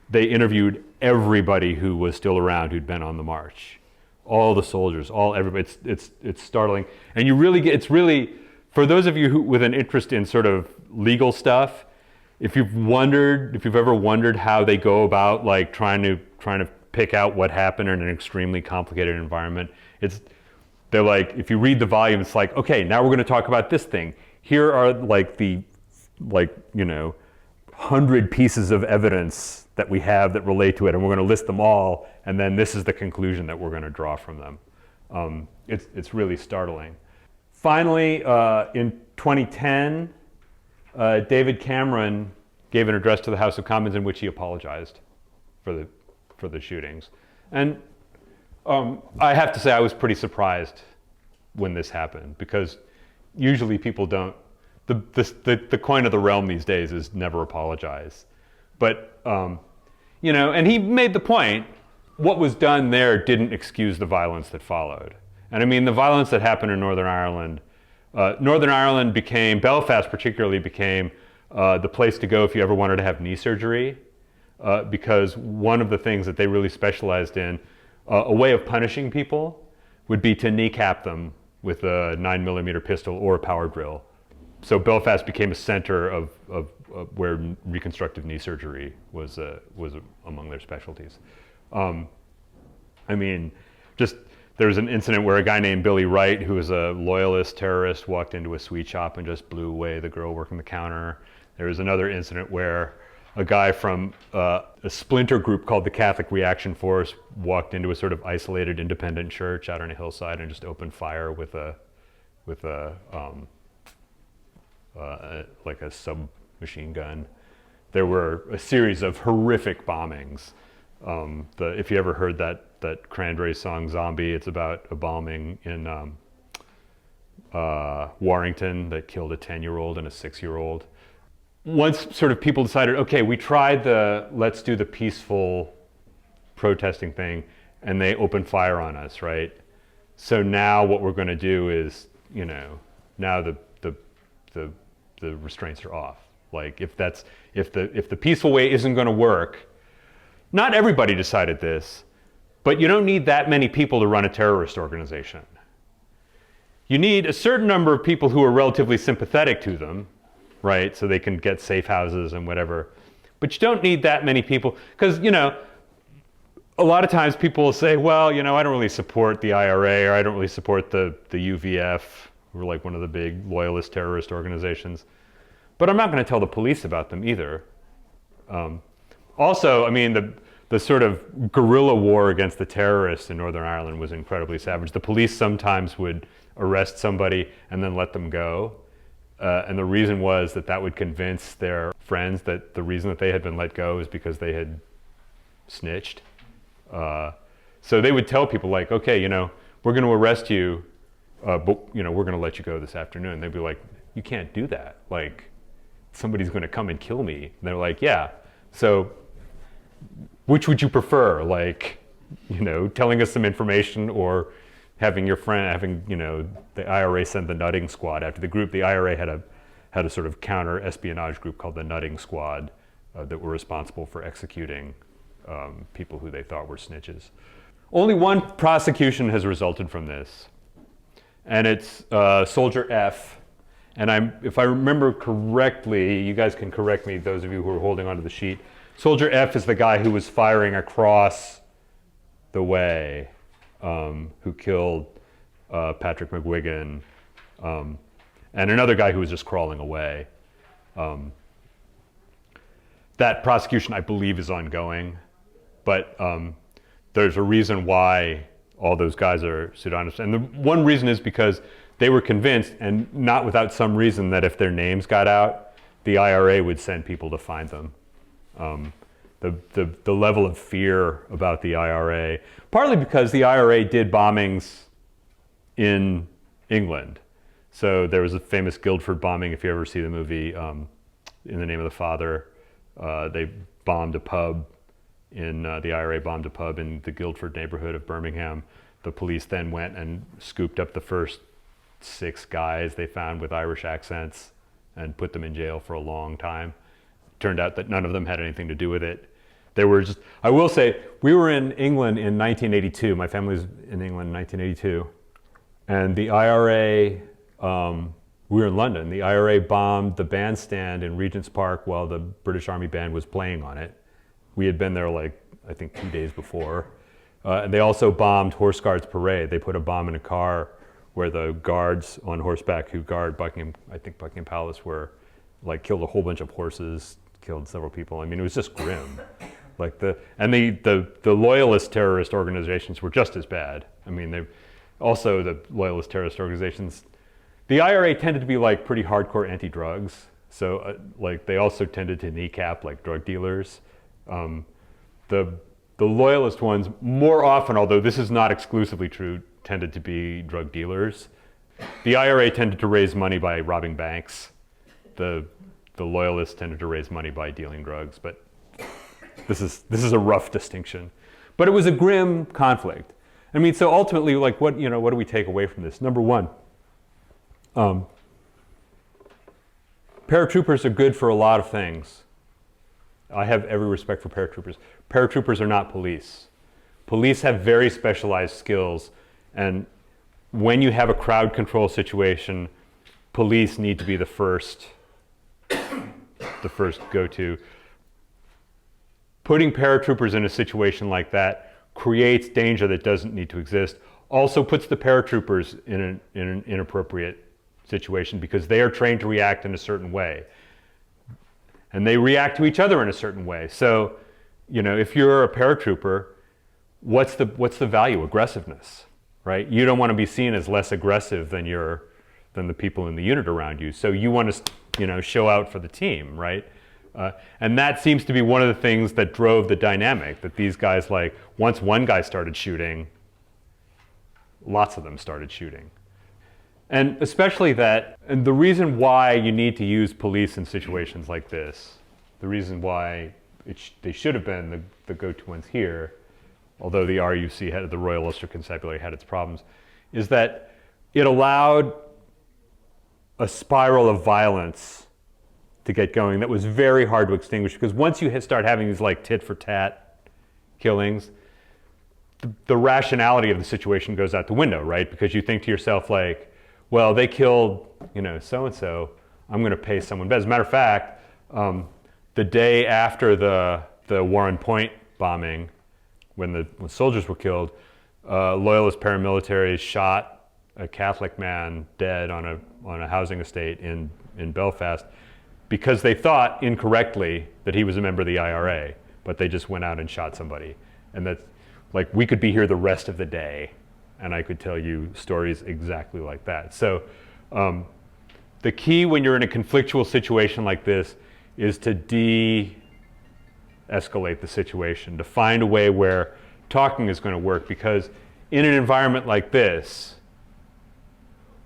they interviewed everybody who was still around who'd been on the march. All the soldiers, everybody. It's startling. And you really get, it's really, for those of you with an interest in sort of legal stuff, if you've ever wondered how they go about like trying to pick out what happened in an extremely complicated environment, they're like, if you read the volume, it's like, okay, now we're going to talk about this thing. Here are like 100 pieces of evidence that we have that relate to it, and we're going to list them all, and then this is the conclusion that we're going to draw from them. It's really startling. Finally, in 2010, David Cameron gave an address to the House of Commons in which he apologized for the shootings. And I have to say I was pretty surprised when this happened, because usually people don't. The coin of the realm these days is never apologize. But, and he made the point, what was done there didn't excuse the violence that followed. And I mean, the violence that happened in Northern Ireland Belfast particularly became the place to go if you ever wanted to have knee surgery, because one of the things that they really specialized in, a way of punishing people, would be to kneecap them with a 9mm pistol or a power drill. So Belfast became a center of where reconstructive knee surgery was among their specialties. There was an incident where a guy named Billy Wright, who was a loyalist terrorist, walked into a sweet shop and just blew away the girl working the counter. There was another incident where a guy from a splinter group called the Catholic Reaction Force walked into a sort of isolated independent church out on a hillside and just opened fire with a submachine gun. There were a series of horrific bombings. If you ever heard that Cranberry song "Zombie," it's about a bombing in Warrington that killed a 10-year-old and a 6-year-old. Once sort of people decided, okay, we tried let's do the peaceful protesting thing, and they opened fire on us, right? So now what we're going to do is, now the restraints are off. Like if the peaceful way isn't going to work, not everybody decided this, but you don't need that many people to run a terrorist organization. You need a certain number of people who are relatively sympathetic to them, right? So they can get safe houses and whatever. But you don't need that many people, because, a lot of times people will say, well, I don't really support the IRA, or I don't really support the UVF, who are like one of the big loyalist terrorist organizations. But I'm not going to tell the police about them either. Also, I mean, the sort of guerrilla war against the terrorists in Northern Ireland was incredibly savage. The police sometimes would arrest somebody and then let them go. And the reason was that would convince their friends that the reason that they had been let go is because they had snitched. So they would tell people like, okay, we're going to arrest you, but we're going to let you go this afternoon. They'd be like, you can't do that. Like, somebody's going to come and kill me. And they're like, yeah. So which would you prefer? Like, telling us some information, or having your friend, the IRA send the nutting squad after the group. The IRA had a sort of counter espionage group called the Nutting Squad that were responsible for executing people who they thought were snitches. Only one prosecution has resulted from this, and it's Soldier F. And if I remember correctly, you guys can correct me, those of you who are holding onto the sheet. Soldier F is the guy who was firing across the way, who killed Patrick McGuigan, and another guy who was just crawling away. That prosecution, I believe, is ongoing, but there's a reason why all those guys are pseudonyms. And the one reason is because they were convinced, and not without some reason, that if their names got out, the IRA would send people to find them. The level of fear about the IRA, partly because the IRA did bombings in England. So there was a famous Guildford bombing, if you ever see the movie In the Name of the Father. They bombed a pub the IRA bombed a pub in the Guildford neighborhood of Birmingham. The police then went and scooped up the first 6 guys they found with Irish accents and put them in jail for a long time. Turned out that none of them had anything to do with it. They were just, I will say, we were in England in 1982. My family was in England in 1982. And the IRA, we were in London. The IRA bombed the bandstand in Regent's Park while the British Army band was playing on it. We had been there I think 2 days before. And they also bombed Horse Guards Parade. They put a bomb in a car where the guards on horseback who guard Buckingham Palace killed a whole bunch of horses, killed several people. I mean, it was just grim. The loyalist terrorist organizations were just as bad. I mean, the loyalist terrorist organizations, the IRA tended to be pretty hardcore anti-drugs. So they also tended to kneecap drug dealers. The loyalist ones, more often, although this is not exclusively true, tended to be drug dealers. The IRA tended to raise money by robbing banks. The loyalists tended to raise money by dealing drugs, but this is a rough distinction. But it was a grim conflict. I mean, so ultimately, what do we take away from this? Number one, paratroopers are good for a lot of things. I have every respect for paratroopers. Paratroopers are not police. Police have very specialized skills, and when you have a crowd control situation, police need to be the first go-to. Putting paratroopers in a situation like that creates danger that doesn't need to exist. Also puts the paratroopers in an inappropriate situation because they are trained to react in a certain way. And they react to each other in a certain way. So, if you're a paratrooper, what's the value? Aggressiveness, right? You don't want to be seen as less aggressive than the people in the unit around you. So you want to, show out for the team, right? And that seems to be one of the things that drove the dynamic, that these guys, once one guy started shooting, lots of them started shooting. And especially and the reason why you need to use police in situations like this, the reason why they should have been the go-to ones here, although the RUC, the Royal Ulster Constabulary, had its problems, is that it allowed a spiral of violence to get going that was very hard to extinguish, because once you start having these tit-for-tat killings, the rationality of the situation goes out the window, right? Because you think to yourself, well, they killed, so-and-so, I'm going to pay someone better. As a matter of fact, the day after the Warren Point bombing, when soldiers were killed, loyalist paramilitaries shot a Catholic man dead on a housing estate in Belfast because they thought incorrectly that he was a member of the IRA, but they just went out and shot somebody. And that's we could be here the rest of the day, and I could tell you stories exactly like that. So the key when you're in a conflictual situation like this is to de-escalate the situation, to find a way where talking is going to work, because in an environment like this,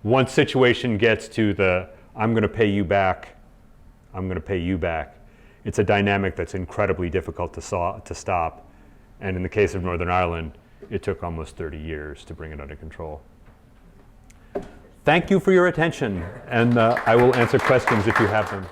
once situation gets to the I'm going to pay you back, I'm going to pay you back. It's a dynamic that's incredibly difficult to stop. And in the case of Northern Ireland, it took almost 30 years to bring it under control. Thank you for your attention, and I will answer questions if you have them.